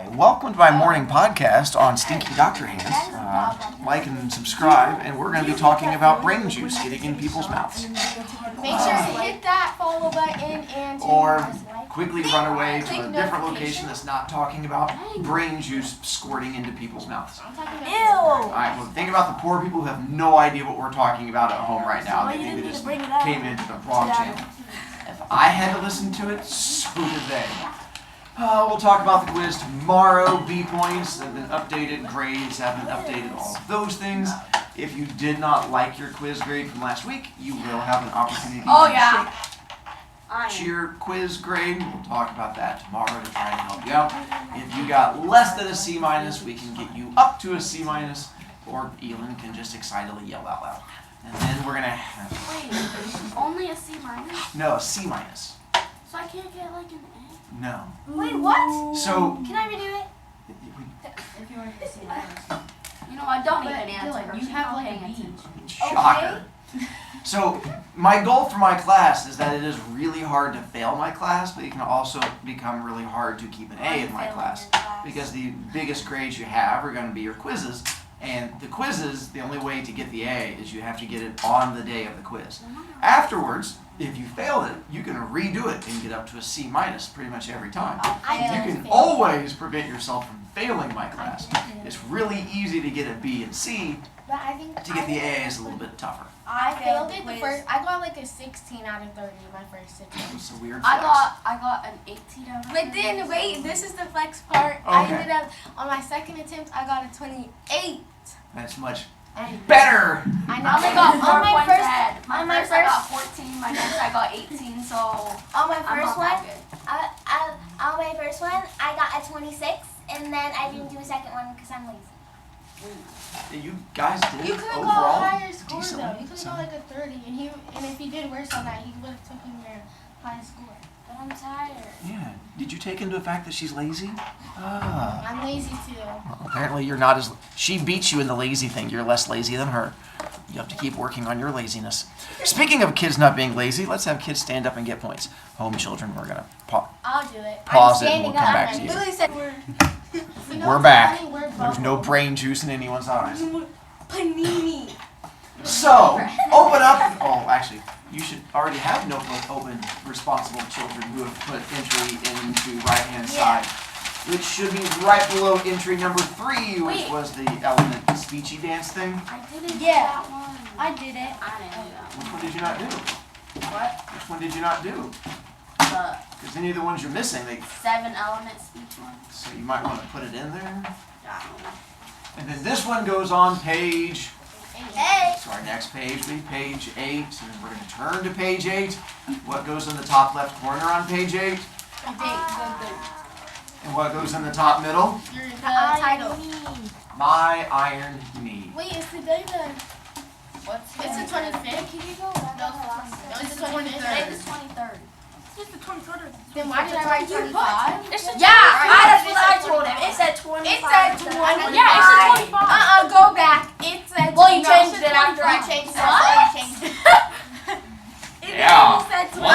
Hi, welcome to my morning podcast on Stinky Doctor Hands. Like and subscribe, and we're going to be talking about brain juice getting in people's mouths. Make sure to hit that follow button and Or quickly run away to a different location that's not talking about brain juice squirting into people's mouths. Ew! Alright, well think about the poor people who have no idea what we're talking about at home right now. They maybe just came into the wrong channel. If I had to listen to it, so did they. We'll talk about the quiz tomorrow. B points have been updated, grades have been updated, all of those things. If you did not like your quiz grade from last week, you will have an opportunity to cheer your quiz grade. We'll talk about that tomorrow to try and help you out. If you got less than a C-, we can get you up to a C-, or Elin can just excitedly yell out loud. And then we're going to have... Wait, only a C-? No, a C-. So I can't get like an A? No. Wait, what? So... Can I redo it? If you want to get C-. You know, I don't even answer. You have like a B. Shocker. So, my goal for my class is that it is really hard to fail my class, but it can also become really hard to keep an A in my class. Because the biggest grades you have are going to be your quizzes. And the quizzes, the only way to get the A is you have to get it on the day of the quiz. Afterwards, if you failed it, you can redo it and get up to a C- pretty much every time. You can always prevent yourself from failing my class. It's really easy to get a B and C. But I think To get the A is a little bit tougher. I failed it the first. I got like a 16 out of 30 my first 6 It's months. a weird flex. I got an 18 out of 30. But then wait, this is the flex part. I Okay. ended up on my second attempt. I got a 28. That's much better. I I only got 4 on my points first. ahead. on my I got first. 14, my next I got 18, so On my I'm first not one. that good. On my first one, I got a 26, and then I didn't do a second one because I'm lazy. You guys did You could have overall got a higher score decently. though. You could have got like a 30, and if you did worse on that, he would have taken your high score. But I'm tired. Yeah. Did you take into the fact that she's lazy? Ah. I'm lazy too. Well, apparently you're not as... She beats you in the lazy thing. You're less lazy than her. You have to keep working on your laziness. Speaking of kids not being lazy, let's have kids stand up and get points. Home children, we're going to I'll do it. pause I'm it and we'll standing come up. back to I you. literally said We're back. Funny? We're There's no bubble. brain juice in anyone's eyes. Panini. So, open up. Oh, actually, you should already have notebook open. Responsible children who have put entry into right-hand side, which should be right below entry number 3, which was the element speechy dance thing. I didn't do Yeah. that one. I did it. I didn't do that Which one did you not do? What? Which one did you not do? The Because any of the ones you're missing, 7-element speech one. so you might want to put it in there. I don't know. And then this one goes on page. Hey. So our next page will be page 8, and we're going to turn to page 8. What goes in the top left corner on page 8? And what goes in the top middle? The title. My Iron Knee. Wait, is today the? What's It's the 25th. Can you go back? No, it's the 25th. Today's the 23rd. Then why did I write 25? That's what I told him. It said 25. It said 25. Yeah, it said 25. Go back. It said. Well, you no, changed it said it after 25. I changed it. That's why you changed it. Yeah. It said Wow.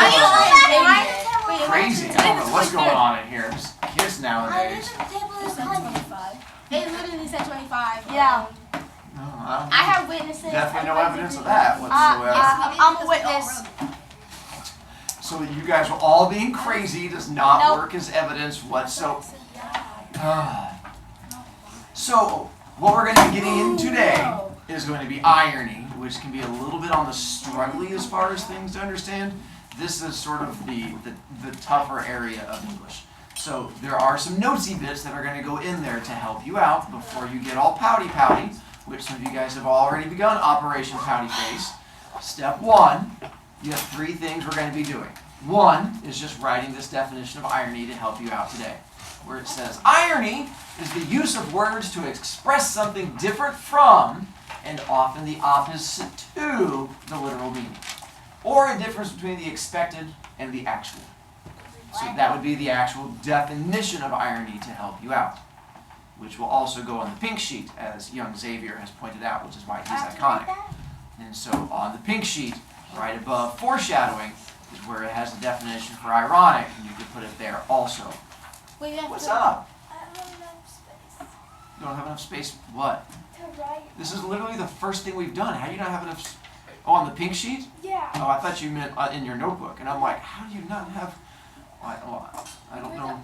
25. Wait, Crazy. I don't know what's going on in here. Just kids nowadays. It literally said 25. Yeah. No, I I have witnesses. definitely no evidence of that whatsoever. I'm a witness. So you guys are all being crazy does not work as evidence whatsoever. So what we're going to be getting in today is going to be ironing, which can be a little bit on the struggly as far as things to understand. This is sort of the tougher area of English. So there are some notesy bits that are going to go in there to help you out before you get all pouty, which some of you guys have already begun Operation Pouty Face. Step 1, you have 3 things we're going to be doing. 1 is just writing this definition of irony to help you out today, where it says, irony is the use of words to express something different from and often the opposite to the literal meaning, or a difference between the expected and the actual. So that would be the actual definition of irony to help you out, which will also go on the pink sheet, as young Xavier has pointed out, which is why he's iconic. And so on the pink sheet, right above foreshadowing, is where it has the definition for ironic, and you can put it there also. Wait, What's up? I don't know. You don't have enough space. What? To write. This is literally the first thing we've done. How do you not have enough? Oh, on the pink sheet? Yeah. Oh, I thought you meant in your notebook. And I'm like, how do you not have? I don't know.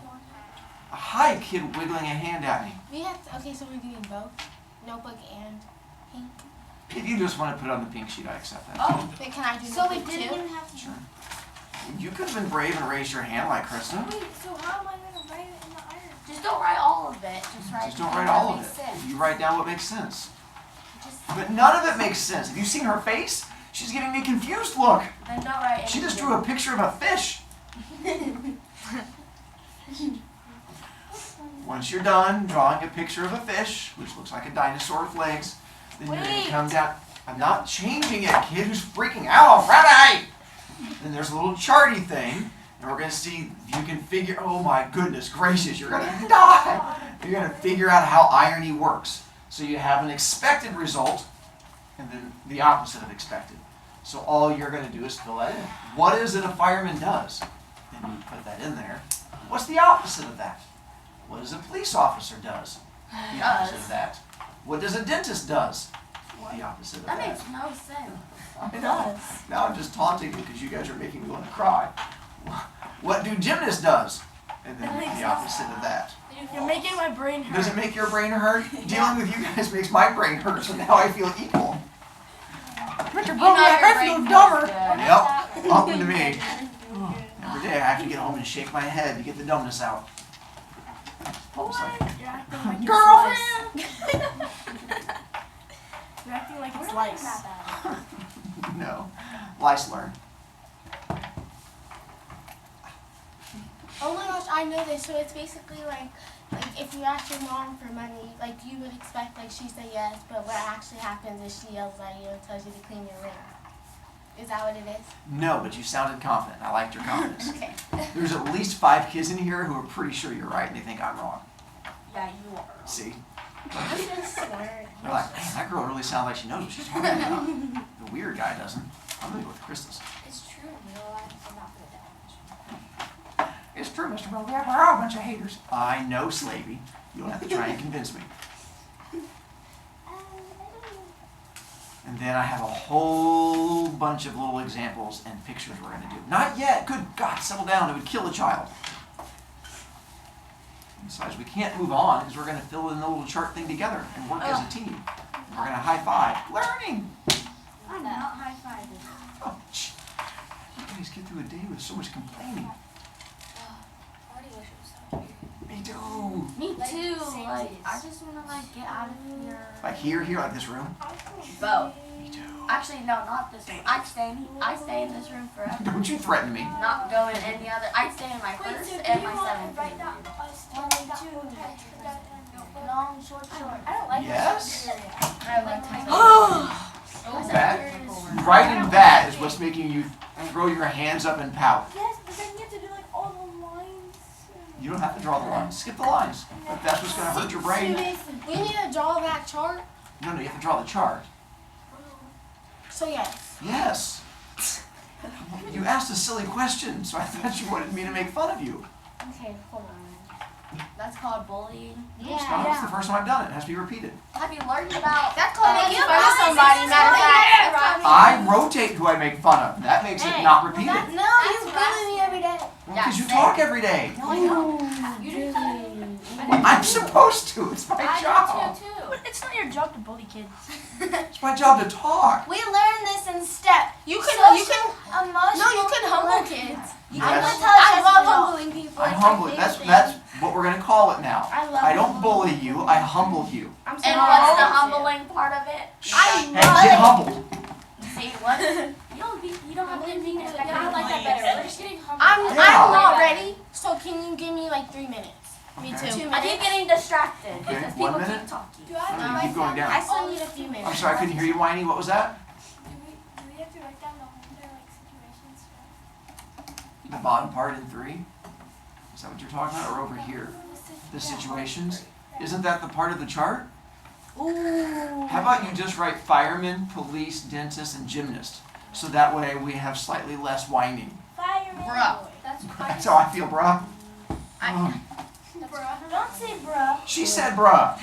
Hi, kid, wiggling a hand at me. We have to, okay, so we're doing both, notebook and pink. If you just want to put it on the pink sheet, I accept that. Oh, But can I do so we notebook didn't too? even have to. Sure. You could have been brave and raised your hand like Kristen. Wait, so how am I going to write it in the iron? Just don't write all of it. Just write. Just don't what write all of makes it. sense. You write down what makes sense. Just But none of it makes sense. Have you seen her face? She's giving me a confused look. then don't write. She just anything. drew a picture of a fish. Once you're done drawing a picture of a fish, which looks like a dinosaur with legs, then you're going to come down. I'm not changing it, kid who's freaking out already. Then there's a little charty thing, and we're going to see if you can figure, oh my goodness gracious, you're going to die. You're going to figure out how irony works. So you have an expected result, and then the opposite of expected. So all you're going to do is fill that in. What is it a fireman does? Then you put that in there. What's the opposite of that? What does a police officer does? The opposite of that. What does a dentist does? The opposite of that. That makes no sense. I know. Now I'm just taunting you because you guys are making me want to cry. What do gymnasts does? And then the opposite of that. You're making my brain hurt. Does it make your brain hurt? Dealing with you guys makes my brain hurt, so now I feel equal. Mr. I feel dumber. Yep, welcome to me. Every day I have to get home and shake my head to get the dumbness out. It's like, You're acting like Girlfriend! You're acting like We're it's not lice. that bad. no, lice learn. Oh my gosh, I know this. So it's basically like if you ask your mom for money, like you would expect like she say yes, but what actually happens is she yells at you and tells you to clean your room. Is that what it is? No, but you sounded confident. I liked your confidence. Okay. There's at least 5 kids in here who are pretty sure you're right and they think I'm wrong. Yeah, you are. See? I'm just smart. They're like, man, that girl really sounds like she knows what she's talking about. The weird guy doesn't. I'm gonna go with Christus. It's true in real life, but not for the definition. It's true, Mr. Brovicast. We're all a bunch of haters. I know, Slavey. You don't have to try and convince me. And then I have a whole bunch of little examples and pictures we're going to do. Not yet. Good God, settle down. It would kill a child. Besides, we can't move on because we're going to fill in the little chart thing together and work as a team. We're going to high five. Learning. I'm not high fiving. Oh, gee. You guys get through a day with so much complaining. I already wish it was so here. Me too. Me Like, too. same Like, days. I just wanna like get out of here. Like here, like this room. Both. Me too. Actually, no, not this room. I stay in this room forever. Don't you threaten me. Not go in any other. I'd stay in my Wait, first so do and you my want to seventh. write down long, short, short? I don't like Yes. I like That, writing that is what's making you throw your hands up and pout. Yes, but then you have to do like all the lines. You don't have to draw the lines. Skip the lines. If that's what's going to hurt your brain. We need to draw that chart. No, you have to draw the chart. So yes. Yes. You asked a silly question, so I thought you wanted me to make fun of you. Okay, hold on. That's called bullying. It's not. It's the first time I've done it. It has to be repeated. Have you learned about? That's called making you fun of somebody. Matter of fact. I rotate who I make fun of. That makes it not repeated. No, you bully me every day. Because you talk every day. No, I don't. You do. I'm supposed to. It's my job. too. But it's not your job to bully kids. It's my job to talk. We learned this in STEP. You can. Emotional. No, you can humble kids. Yes. I love humbling people. I'm It's my humbling. favorite That's thing. what we're going to call it now. I don't bully you. I humble you. I'm And what's the humbling part of it? Hey, get humbled. See what? You don't have to mean it. I like that better. We're just getting humbled. I'm not ready. So can you give me like 3 minutes? Me Okay. too. 2 I minutes. keep getting distracted Okay, because 1 people minute? keep talking. Do I No, you keep going I down. still need a few minutes. I'm sorry, I couldn't hear you, Whiny. What was that? Do we have to write down the whole entire like situations? The bottom part in 3? Is that what you're talking about? Or over here? The Yeah. situations? Isn't that the part of the chart? Ooh. How about you just write fireman, police, dentist, and gymnast? So that way we have slightly less whining. Fireman. Bruh. That's how I feel, bruh. Oh, Bruh. Don't say bruh. she said bruh.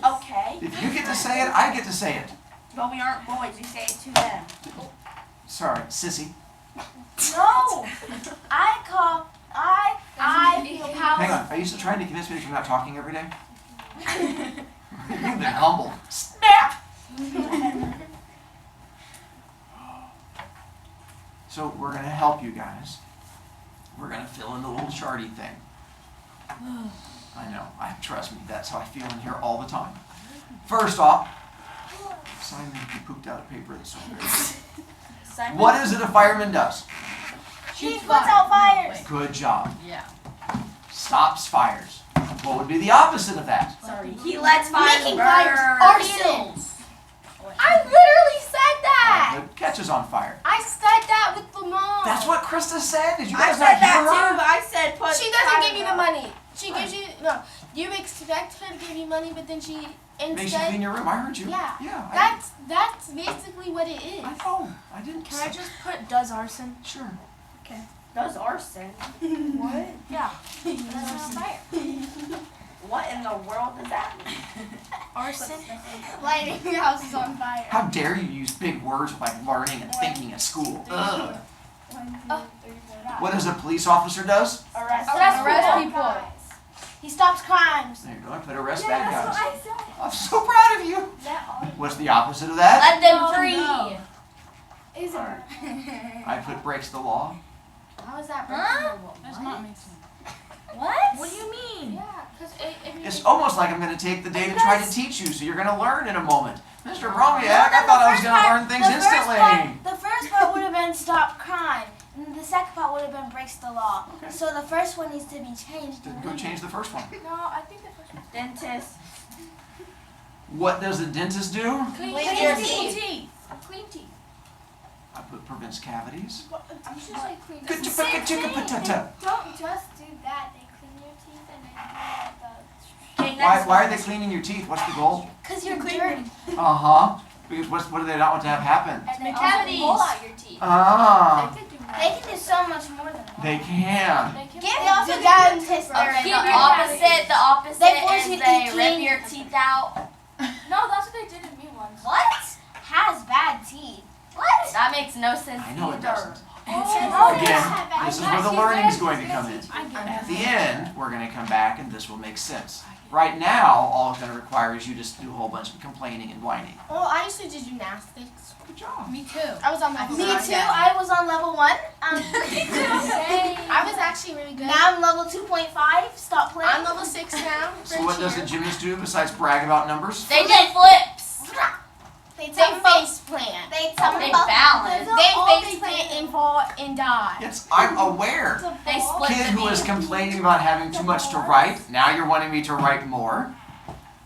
Okay. If you get to say it, I get to say it. But we aren't boys. We say it to them. Sorry, sissy. No. Hang on. Are you still trying to convince me that you're not talking every day? You've been humbled. Snap! So we're going to help you guys. We're going to fill in the little charty thing. I know. Trust me, that's how I feel in here all the time. First off, Simon, you pooped out a paper that's over there. What is it a fireman does? He puts out fires. Good job. Yeah. Stops fires. What would be the opposite of that? Sorry. He lets fires Making burn. fires. Arson. I literally said that. It catches on fire. I said that with the mom. That's what Krista said. Did you I guys said not that hear her? too, but I said put. She doesn't give you the money. She gives you no. You expect her to give you money, but then she Makes you instead. clean your room. I heard you. Yeah. Yeah. That's basically what it is. I know. I didn't. Can I just put does arson? Sure. Does arson. What? Yeah. What in the world does that mean? Arson. Lighting your house is on fire. How dare you use big words like learning and thinking at school? Ugh. 1, 2, 3, 4, 5. What does a police officer does? Arrest people. He stops crimes. There you go. I put arrest bad guys. I said. I'm so proud of you. What's the opposite of that? Let them free. Is it? I put breaks the law. How is that Huh? Does not make sense. What? What do you mean? Yeah, because It's almost like I'm going to take the day to try to teach you, so you're going to learn in a moment. Mr. Bromiak, I thought I was going to learn things instantly. The first part would have been stop crime, and the second part would have been breaks the law. Okay. So the first one needs to be changed. Then go change the first one. No, I think the first one. Dentist. What does the dentist do? Clean your teeth. Clean teeth. I put prevents cavities. You should say clean teeth. Ka-chicka-chicka-patata. Don't just do that. They clean your teeth and then do Okay, Why, next why are one. they cleaning your teeth? What's the goal? Because you're dirty. Uh-huh. Because what do they not want to have happen? And they Cavities. also pull out your teeth. Ah, They can do so much more than that. they can. Give They also the do dentist Okay, their the opposite. The opposite They force is you to they clean rip your teeth out. No, that's what they did to me once. What? Has bad teeth. What? That makes no sense I know it either. doesn't. Oh, Again, this is where the learning is going to come in. I get And it. at the end, we're going to come back and this will make sense. Right now, all it's going to require is you just do a whole bunch of complaining and whining. Well, I used to do gymnastics. Good job. Me too. I was on level Me 9. too. I was on level 1. I was actually really good. Now I'm level 2.5. Stop playing. I'm level 6 now. So what does a gymnast do besides brag about numbers? They do flips. They They tell me about. face plant. They tell me They about. balance. They face plant and fall and die. Yes, I'm aware. They split Kid the who is beam. complaining about having too much to write, now you're wanting me to write more.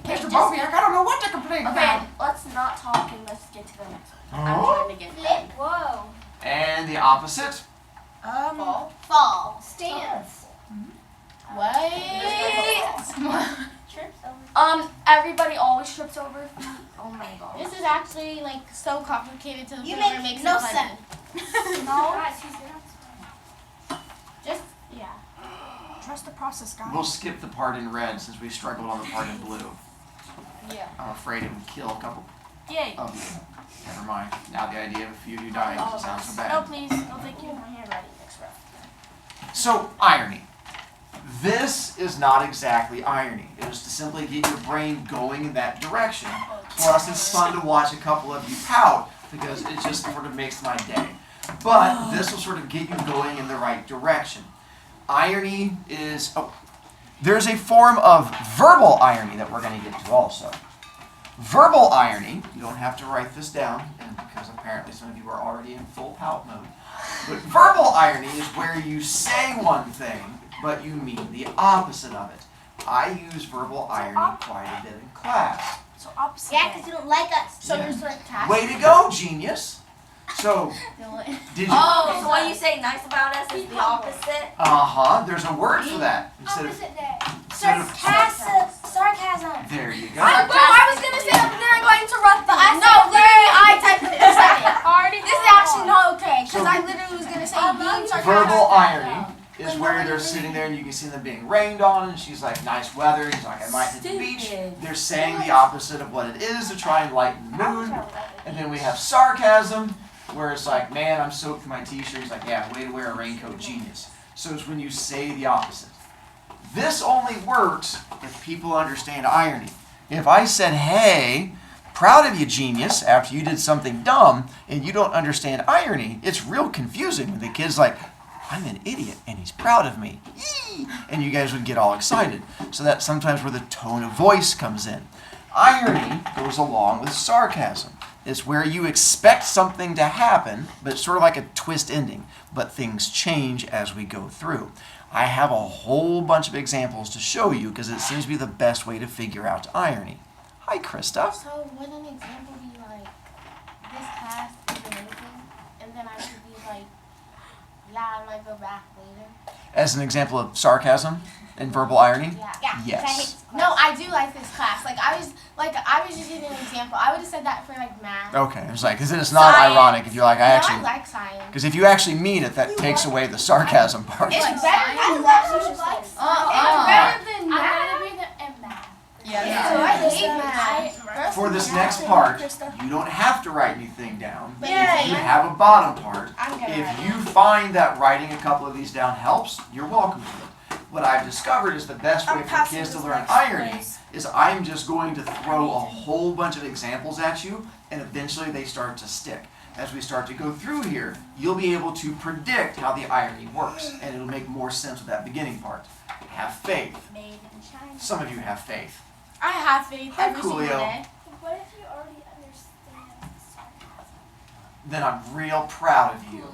Mr. Bobiak, I don't know what to complain Okay, about. let's not talk and let's get to the next one. I'm Oh. trying to get done. Whoa. And the opposite? Fall. Stance. What? Trips over. Everybody always trips over feet. Oh my god. This is actually like so complicated to the You point where it make makes no it funny. sense. Guys, he's gonna Just yeah. Trust the process, guys. We'll skip the part in red since we struggled on the part in blue. Yeah. I'm afraid it would kill a couple Yay. of you. Never mind. Now the idea of a few of you dying doesn't sound so No, bad. please. No, thank you. My handwriting looks rough. So, irony. This is not exactly irony. It is to simply get your brain going in that direction. Plus, it's fun to watch a couple of you pout because it just sort of makes my day. But this will sort of get you going in the right direction. Irony is... Oh, there's a form of verbal irony that we're going to get to also. Verbal irony, you don't have to write this down, and because apparently some of you are already in full pout mode. But verbal irony is where you say one thing, but you mean the opposite of it. I use verbal irony quite a bit in class. So opposite. Yeah, because you don't like us. So Yeah. there's like task. Way to go, genius! So, did you... Oh, so what you say nice about us is the opposite? Uh-huh, there's a word for that. Instead of... opposite day. Sarcasm. There you go. I was gonna say that, but then I'm going to interrupt the. No, literally, I typed it in a second. This is actually not okay because I literally was gonna say being sarcastic. Verbal irony is where they're sitting there and you can see them being rained on, and she's like, nice weather. He's like, I might hit the beach. They're saying the opposite of what it is to try and lighten the mood. And then we have sarcasm, where it's like, man, I'm soaked in my t-shirt. He's like, yeah, way to wear a raincoat, genius. So it's when you say the opposite. This only works if people understand irony. If I said, hey, proud of you, genius, after you did something dumb, and you don't understand irony, it's real confusing when the kid's like, I'm an idiot, and he's proud of me. Yee! And you guys would get all excited. So that's sometimes where the tone of voice comes in. Irony goes along with sarcasm. It's where you expect something to happen, but it's sort of like a twist ending. But things change as we go through. I have a whole bunch of examples to show you because it seems to be the best way to figure out irony. Hi, Krista. So would an example be like, this class is amazing, and then I could be like, yeah, I might go back later. As an example of sarcasm and verbal irony? Yeah. Yes. No, I do like this class. I was just giving an example. I would have said that for like math. Okay, I was like, because it's not Science. ironic if you're like, I like science. because if you actually mean it, that takes away the sarcasm part. It's like better science. than math. It's better than I'm math. better than math. Yeah. So I hate math. For this next part, you don't have to write anything down. But If you have a bottom part, I'm gonna if write you find that writing a couple of these down helps, you're welcome to it. What I've discovered is the best way for kids to learn irony is I'm just going to throw a whole bunch of examples at you, and eventually they start to stick. As we start to go through here, you'll be able to predict how the irony works, and it'll make more sense with that beginning part. Have faith. Made in China. Some of you have faith. I have faith Hi, every single Coolio. day. What if you already understand sarcasm? Then I'm real proud of you.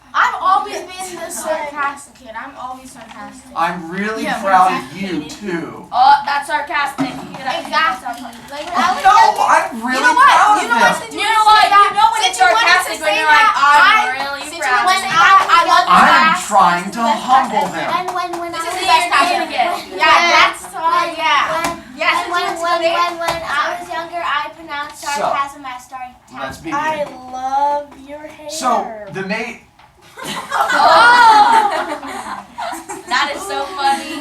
I've always been the sarcastic kid. I'm always sarcastic. I'm really Yeah, proud of exactly. you too. Oh, that's sarcastic. Exactly. Like, No, I'm really You know what? proud of You know what? them. Since You know what? You know when it's Since you wanted to sarcastic when say you're like, that, I'm really since you proud. wanted to say that, I love the I'm class. trying This is to the best humble class them. ever. When This I is was the best class doing ever. it. Yeah, that's all. Yeah. Yes, when I was younger, I pronounced So, sarcasm as starting. Let's begin. love your hair. So the mate. That is so funny.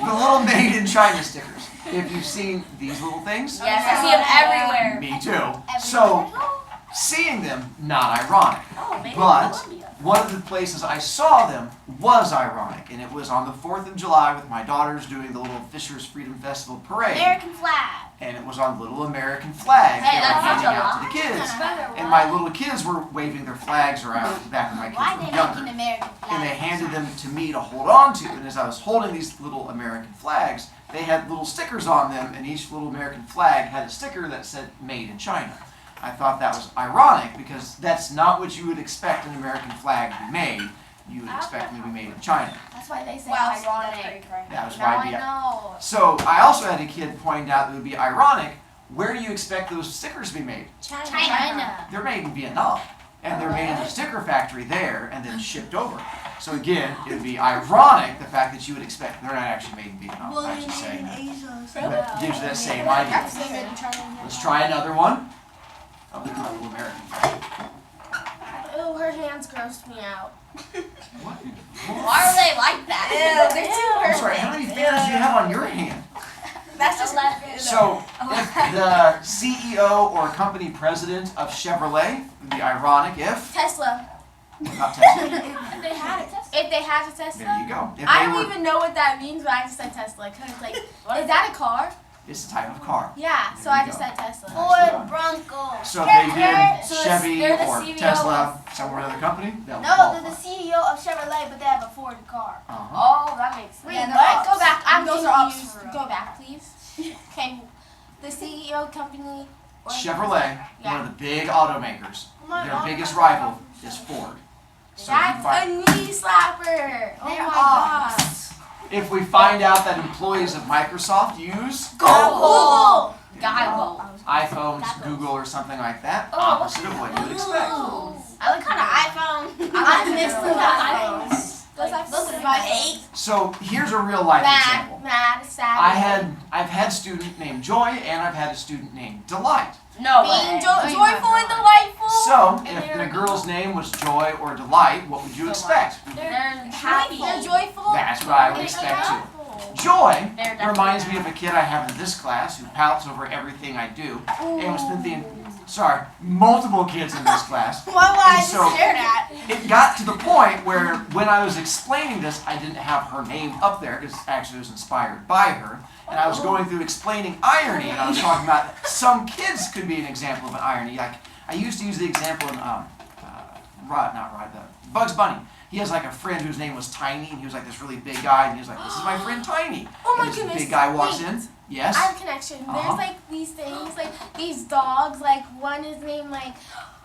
The little made in China stickers. If you've seen these little things, Yes, I see them everywhere. me too. So seeing them, not ironic. Oh, maybe But Colombia. one of the places I saw them was ironic, and it was on the 4th of July with my daughters doing the little Fisher's Freedom Festival parade, American flag. and it was on little American flags Hey, they were that's handing not out to the kids. And my little kids were waving their flags around back when my Why kids they were making younger. American flag? And they handed them to me to hold on to. And as I was holding these little American flags, they had little stickers on them, and each little American flag had a sticker that said Made in China. I thought that was ironic because that's not what you would expect an American flag to be made. You would expect them to be made in China. That's why they say Wow, ironic. That was Now why I the know. So I also had a kid point out that it would be ironic. Where do you expect those stickers to be made? China. They're made in Vietnam, and they're made in a sticker factory there and then shipped over. So again, it would be ironic the fact that you would expect they're not actually made in Vietnam. I'm just saying that. But it gives you that same idea. Let's try another one. Oh, look at my little American flag. Ew, her hands grossed me out. What? Why are they like that? I'm sorry, how many fingers do you have on your hand? That's just So, if the CEO or company president of Chevrolet would be ironic if, Tesla. not Tesla, If they had a Tesla. If they had a Tesla. there you go. If I they don't were, even know what that means, but I just said Tesla. Cause like, is that a car? it's a type of car. Yeah. So There you I just go. said Tesla. Ford Bronco. So if they did So it's- Chevy they're the or CEO Tesla, somewhere in the company, that would No, qualify. they're the CEO of Chevrolet, but they have a Ford car. Uh-huh. Oh, that makes sense. Wait, Yeah, they're what? ops. Go back. I'm Those are ops confused. for real. Go back, please. Okay. The CEO company. or- Chevrolet, one of the big automakers, their biggest rival is Ford. So if you That's find- a knee slapper. Oh They're my ops. god. if we find out that employees of Microsoft use Google. Goggle. iPhones, Google, or something like that, Oh, opposite of what you would expect. I like kind of iPhone. I missed the iPhones. Those Like, have those are survival. So here's a real life example. Mad, sad. I've had a student named Joy and I've had a student named Delight. No being way. joyful and delightful. So And if they're the girl's name was Joy or Delight, what would you expect? They're happy. They're joyful. That's what I would They're expect too. delightful. Joy They're definitely reminds me of a kid I have in this class who pouts over everything I do, and was multiple kids in this class. What was I And so- stared at? It got to the point where when I was explaining this, I didn't have her name up there because actually it was inspired by her. And I was going through explaining irony, and I was talking about some kids could be an example of an irony. Like I used to use the example in Bugs Bunny. He has like a friend whose name was Tiny, and he was like this really big guy, and he was like, "This is my friend Tiny." Oh my and this goodness. big guy walks wait. in. Yes. I have a connection. Uh-huh. There's like these things, like these dogs, like one is named like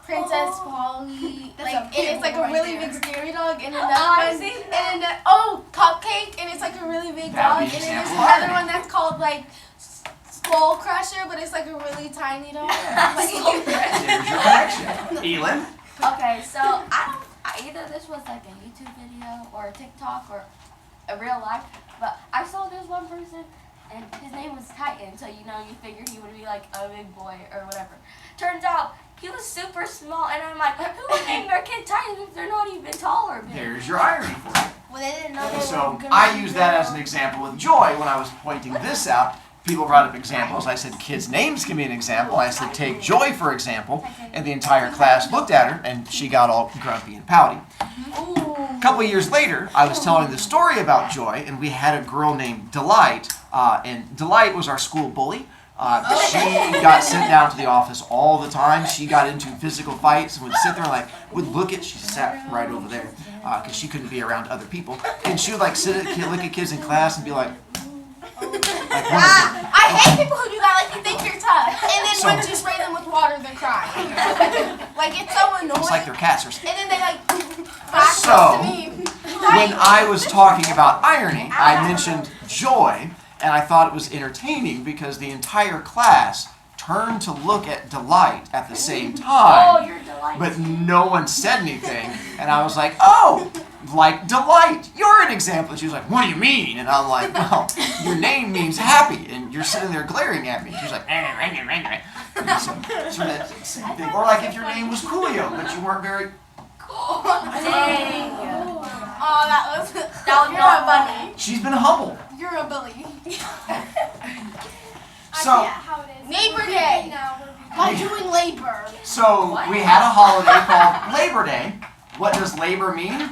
Princess Polly, That's like a and big it's like one a right really there. big scary dog, and Oh, another I've one, seen and that. Cupcake, and it's like a really big That dog, would and be then there's example another irony. one that's called like Skull Crusher, but it's like a really tiny dog. There's your connection. Elin. Okay, so either this was like a YouTube video or a TikTok or a real life, but I saw this one person and his name was Titan, so you figured he would be like a big boy or whatever. Turns out he was super small, and I'm like, who would name their kid Titan if they're not even tall or big? There's your irony for you. Well, they didn't know they So were gonna I be use that little. as an example with Joy when I was pointing this out. People brought up examples. I said kids' names can be an example. I said take Joy for example, and the entire class looked at her, and she got all grumpy and pouty. A couple of years later, I was telling the story about Joy, and we had a girl named Delight, and Delight was our school bully. She got sent down to the office all the time. She got into physical fights and would sit there and she sat right over there because she couldn't be around other people. And she would look at kids in class and be like I hate people who do that, like you think you're tough, and then So- once you spray them with water, they're crying. Like it's so annoying. it's like they're cats or something. And then they back So, up to me. When I was talking about irony, I mentioned Joy, and I thought it was entertaining because the entire class turned to look at Delight at the same Oh, time, you're delightful. but no one said anything, and I was like, oh, like Delight, you're an example. And she was like, what do you mean? And I'm like, well, your name means happy, and you're sitting there glaring at me. She's like, so that same thing. Or like if your name was Coolio, but you weren't very Dang. Oh, that was was you're not a bunny. She's been humble. You're a bully. So, How it is. Neighbor We're Day. big now, we're big. By doing labor. so we had a holiday called Labor Day. What does labor mean? Get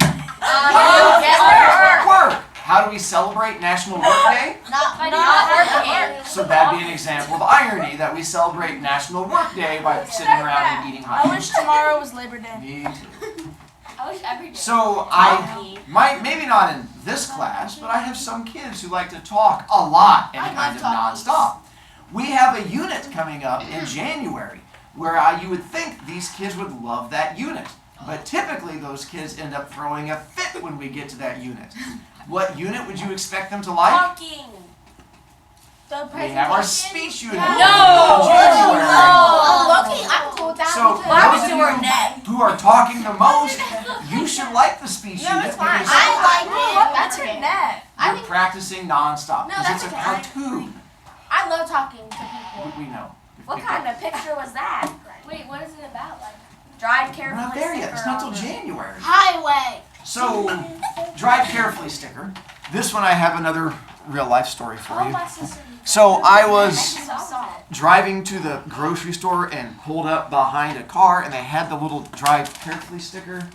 Work. How do we celebrate National Work Day? Not working. So that'd be an example of irony that we celebrate National Work Day by sitting around and eating hot I wish tomorrow was Labor Day. Me too. I wish every day. So I might, maybe not in this class, but I have some kids who like to talk a lot and I kind love of talkies. nonstop. We have a unit coming up in January where you would think these kids would love that unit. But typically those kids end up throwing a fit when we get to that unit. What unit would you expect them to like? Talking. The We have our presentation. speech unit No. in January. Oh, okay, I'm cool with that. So because- those of you who are talking the most, you should like the speech No, unit it's fine. because I like it. That's What's your okay. net? I you're think practicing nonstop No, because that's it's a okay. cartoon. I love talking to people. We know. What kind of picture was that? Wait, what is it about? Like, Drive We're carefully. not there yet. It's sticker not on till the- January. Highway. So, drive carefully sticker. This one I have another real life story for you. my sister. So I was I saw it. driving to the grocery store and pulled up behind a car, and they had the little drive carefully sticker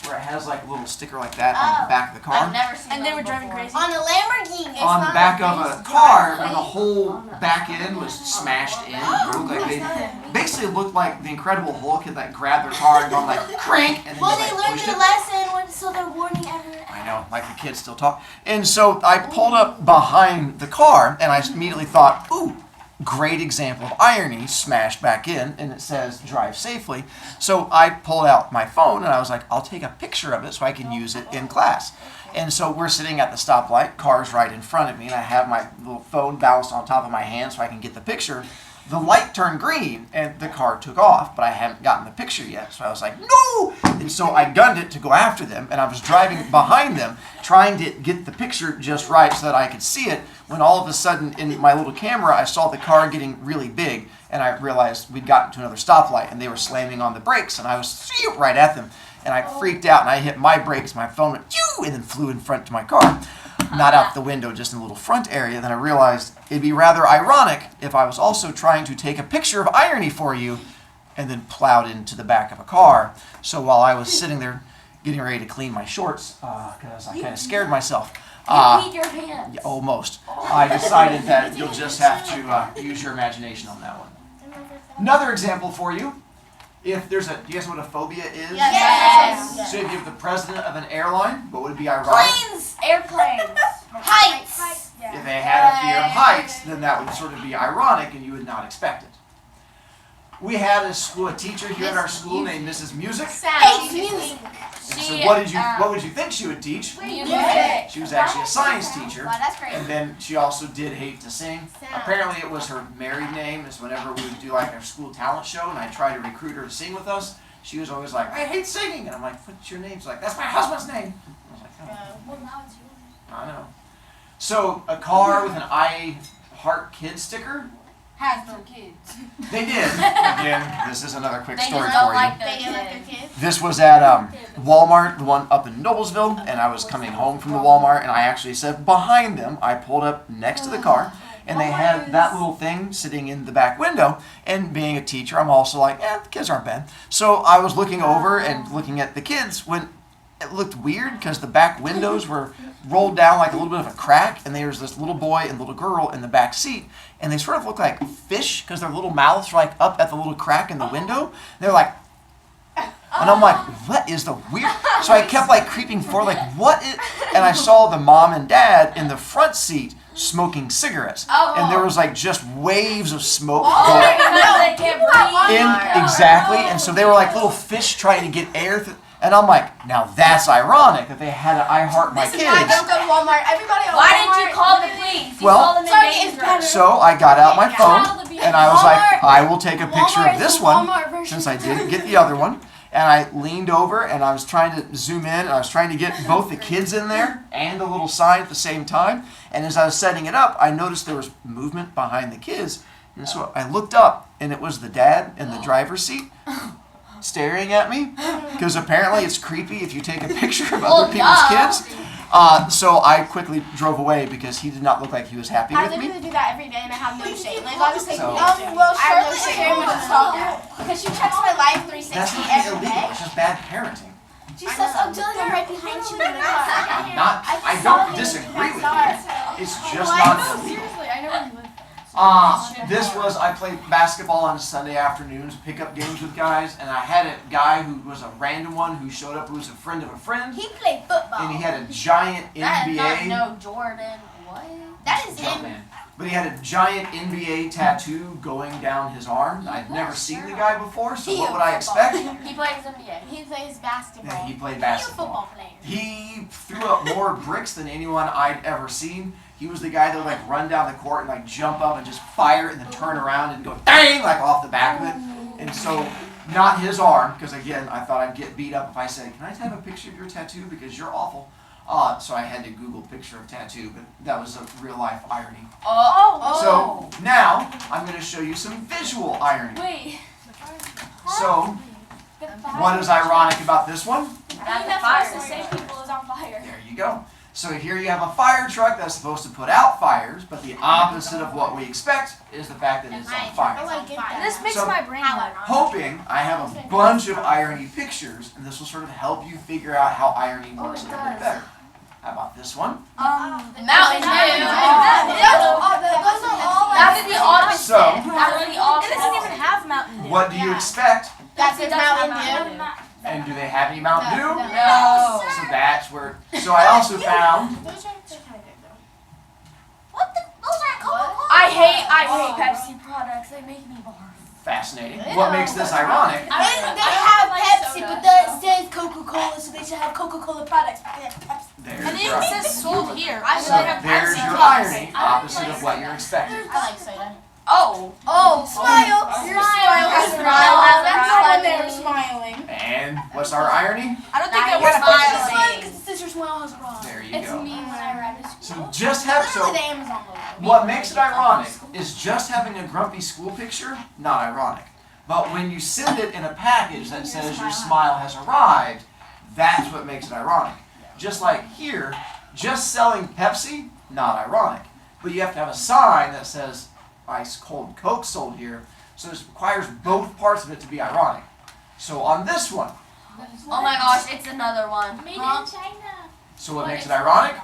where it has like a little sticker like that on the back of the I've car. never seen And they those were driving before. crazy. On a Lamborghini. It's On the not back a of race a to car, drive and the whole back end was smashed in. It looked like they basically looked like the Incredible Hulk had like grabbed their car and gone like crank, and then Well, just they like learned pushed their it. lesson, so they're warning everyone. I know, like the kids still talk. And so I pulled up behind the car, and I immediately thought, ooh, great example of irony smashed back in, and it says drive safely. So I pulled out my phone, and I was like, I'll take a picture of it so I can use it in class. And so we're sitting at the stoplight, car's right in front of me, and I have my little phone balanced on top of my hand so I can get the picture. the light turned green and the car took off, but I hadn't gotten the picture yet. So I was like, no! And so I gunned it to go after them, and I was driving behind them, trying to get the picture just right so that I could see it, when all of a sudden in my little camera, I saw the car getting really big, and I realized we'd gotten to another stoplight, and they were slamming on the brakes, and I was right at them. And I freaked out, and I hit my brakes, my phone went, phew, and then flew in front to my car. Not out the window, just in a little front area. Then I realized it'd be rather ironic if I was also trying to take a picture of irony for you and then plowed into the back of a car. So while I was sitting there getting ready to clean my shorts, because I kind of scared myself. You peed your pants. Yeah, almost. I decided that you'll just have to use your imagination on that one. Another example for you. If there's a, do you guys know what a phobia is? Yes. So if you have the president of an airline, what would be ironic? Planes, airplanes, Heights. If they had a fear of heights, then that would sort of be ironic and you would not expect it. We had a teacher here at our school named Mrs. Music. Hates music. And so what would you think she would teach? music. She was actually a science teacher. Wow, that's great. And then she also did hate to sing. Sound. Apparently it was her married name, is whenever we would do like our school talent show and I tried to recruit her to sing with us, she was always like, I hate singing. And I'm like, what's your name? She's like, that's my husband's name. I was like, oh, Well, now it's yours. I know. So a car with an I Heart Kid sticker, Has no kids. they did. Again, this is another quick They story just for don't you. like They their didn't like their kids. kids. This was at Walmart, the one up in Noblesville, and I was coming home from the Walmart, and I actually said behind them, I pulled up next to the car, and they had that little thing sitting in the back window, and being a teacher, I'm also like, the kids aren't bad. So I was looking over and looking at the kids when it looked weird because the back windows were rolled down like a little bit of a crack, and there was this little boy and little girl in the back seat, and they sort of looked like fish because their little mouths were like up at the little crack in the window. They're like, and I'm like, what is the weird? So I kept like creeping forward, like what is? And I saw the mom and dad in the front seat smoking cigarettes, and there was like just waves of smoke going They can't breathe. in exactly, and so they were like little fish trying to get air. And I'm like, now that's ironic that they had an I Heart My This is why I don't Kids. go to Walmart. Everybody at Why Walmart. didn't you call the police? You Well- called them in Sorry, it's danger. better. So I got out my phone and I was like, Walmart- I will take a picture Walmart of is this the one Walmart version. since I didn't get the other one. And I leaned over and I was trying to zoom in and I was trying to get both the kids in there and the little sign at the same time. And as I was setting it up, I noticed there was movement behind the kids. And so I looked up and it was the dad in the driver's seat staring at me, because apparently it's creepy if you take a picture of other people's kids. So I quickly drove away because he did not look like he was happy I with me. literally do that every day and I have no shame. Like obviously, So- well, I have no Shirley is shame very on much a that. stalker because she checks my life 360 That's not every illegal. day. It's just bad parenting. She says, I'm doing it right behind you in the car. Not. I don't disagree with you. It's just not illegal. Seriously, I know where you live. This was, I played basketball on Sunday afternoons, pickup games with guys, and I had a guy who was a random one who showed up who was a friend of a friend, He played football. and he had a giant That is NBA. not no Jordan. What? That is Jump him. man. But he had a giant NBA tattoo going down his arm. I'd never seen the guy before, so what would I expect? He plays NBA. He plays basketball. Yeah, he played He's a basketball. football player. He threw up more bricks than anyone I'd ever seen. He was the guy that would like run down the court and like jump up and just fire and then turn around and go dang like off the back of it. And so not his arm, because again I thought I'd get beat up if I said, can I have a picture of your tattoo because you're awful. So I had to Google picture of tattoo, but that was a real life irony. Oh. So now I'm going to show you some visual irony. Wait. So what is ironic about this one? That's That a fire. supposed to save people is on fire. There you go. So here you have a fire truck that's supposed to put out fires, but the opposite of what we expect is the fact that it's on Oh, fire. I get that. This makes So- my brain hurt. Hoping I have a bunch of irony pictures, and this will sort of help you figure out how irony works a little bit better. How about this one? Mountain Dew. Those are all That's the opposite. So- That's the opposite. It doesn't even have Mountain Dew. What do you expect? That's It his doesn't Mountain have Dew. Mountain And do they have any Mountain Dew? No. So that's where. So I also found. Those are kind of good though. What the? Those are Coca-Cola. I hate Pepsi products. They make me barf. Fascinating. What makes this ironic? They have Pepsi, but it says Coca-Cola, so they should have Coca-Cola products. But they have Pepsi. There's And it your, says sold here. I so should have there's Pepsi your products. irony, opposite of what you're expecting. I like soda. Oh. Smile. Your smile has a Smile has a That's smile. not when they were smiling. And what's our irony? I don't Now think I you're want to smiling. smiling because it says your smile has a rod. There you It's go. me when I ride a So school. just have so Literally the Amazon logo. what makes it ironic is just having a grumpy school picture, not ironic. But when you send it in a package that says your smile has arrived, that's what makes it ironic. Just like here, just selling Pepsi, not ironic. But you have to have a sign that says ice cold Coke sold here, so this requires both parts of it to be ironic. So on this one, Oh my gosh, it's another one. Made Huh? in China. so what makes it ironic?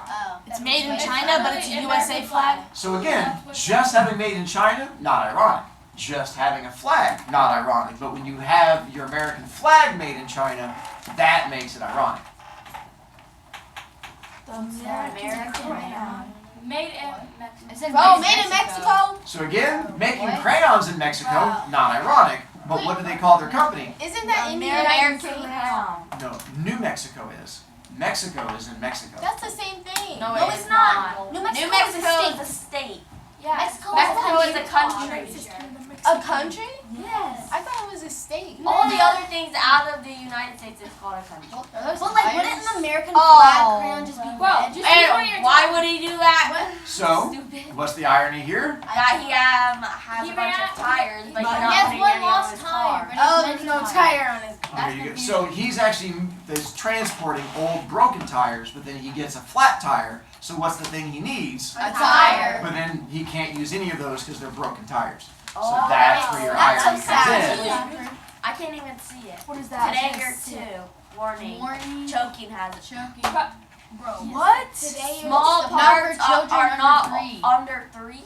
It's made in China, but it's a USA flag. So again, just having made in China, not ironic. Just having a flag, not ironic. But when you have your American flag made in China, that makes it ironic. Made in Mexico. Oh, made in Mexico. So again, making crayons in Mexico, not ironic. But what do they call their company? Isn't that in the United American States? Crown. No, New Mexico is. Mexico is in Mexico. That's the same thing. No, No, it's not. New New Mexico, Mexico is is a state. Yeah. Mexico Mexico is a country. A country? Yes. I thought it was a state. All the other things out of the United States is called a country. But like, wouldn't an American Oh. flag crayon just be red? Just And why would he do that? So, Stupid. what's the irony here? That he has a bunch of tires, but he's not Yes, putting one any on lost his tire. car. But Oh, it's there's meant no to tire on his. There you go. So he's actually is transporting old broken tires, but then he gets a flat tire. So what's the thing he needs? A tire. But then he can't use any of those because they're broken tires. So Oh, that's where your that's irony so sad. comes in. I can't even see it. What is that? Today you're 2. Warning. Choking has it. Bro. What? Today you're Small the parts number children are not under 3. under 3.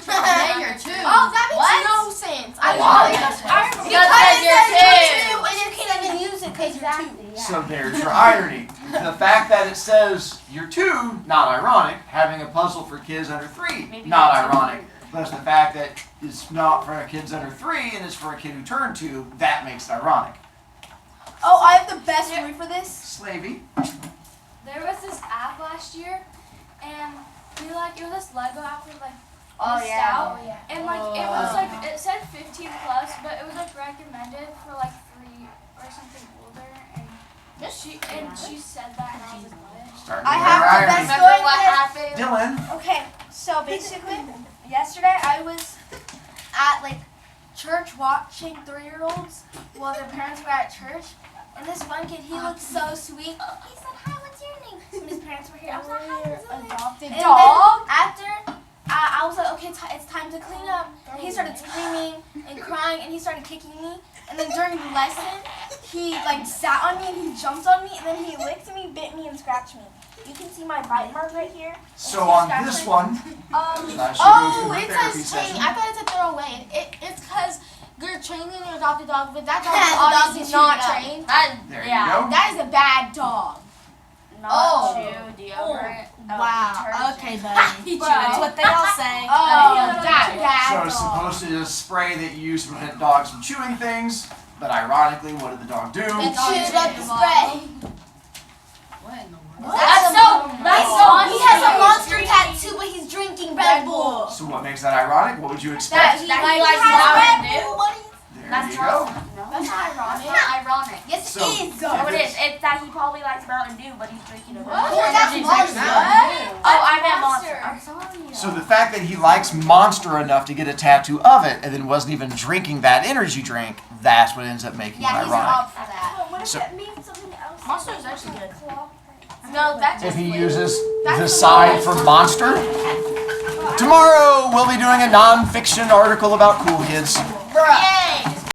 Today you're 2. Oh, that makes no sense. I Why? Because you're 2. And you can't even use it because you're two. So there's your irony. The fact that it says you're 2, not ironic. Having a puzzle for kids under 3, Maybe not that's ironic. But it's the fact that it's not for kids under 3 and it's for a kid who turned 2, that makes it ironic. Oh, I have the best word for this. Slavey. There was this app last year, and it was this Lego app with like Oh, missed yeah. out, and like it was like it said 15 plus, but it was like recommended for like 3 or something older, and she said that, and I was like, what? Starting I to have get the irony. best Remember story what for this. happened? Dylan. Okay, so basically, yesterday I was at like church watching 3-year-olds while their parents were at church, and this one kid, he looked so sweet. He said, "Hi, what's your name?" When his parents were here, I was like, "Hi, what's your name?" Adopted And dog. then after, I was like, okay, it's time to clean up. And he started screaming and crying, and he started kicking me. And then during the lesson, he like sat on me and he jumped on me, and then he licked me, bit me, and scratched me. You can see my bite mark right here. So on this one, Um, Oh, it it says training. I thought it's a throwaway. It's because you're training your adopted dog, but that dog The is dog obviously is not chewed up. trained. There yeah. you go. That is a bad dog. Not Oh. chew, deodorant. wow. detergent. Okay, buddy. Bro. That's what they all say. Oh, Yeah. that So bad it's dog. supposed to be a spray that you use to prevent dogs from chewing things, but ironically, what did the dog do? It chewed up the spray. That's so. He has a monster tattoo, but he's drinking Red Bull. So what makes that ironic? What would you That expect? he That he likes likes Mountain Mountain Dew. There That's you go. That's not ironic. It's not ironic. Yes, So- it is. No, it is. It's that he probably likes Mountain Dew, but he's drinking a What? Oh, that's Monster. Oh, I meant Monster. Monster. I'm sorry. So the fact that he likes Monster enough to get a tattoo of it and then wasn't even drinking that energy drink, that's what ends up making Yeah, it he's ironic. up for that. But what if So- it means something else? Monster is actually good. No, that's If just he weird. uses That's the the sign one. for Monster. Tomorrow we'll be doing a non-fiction article about cool kids. Bruh.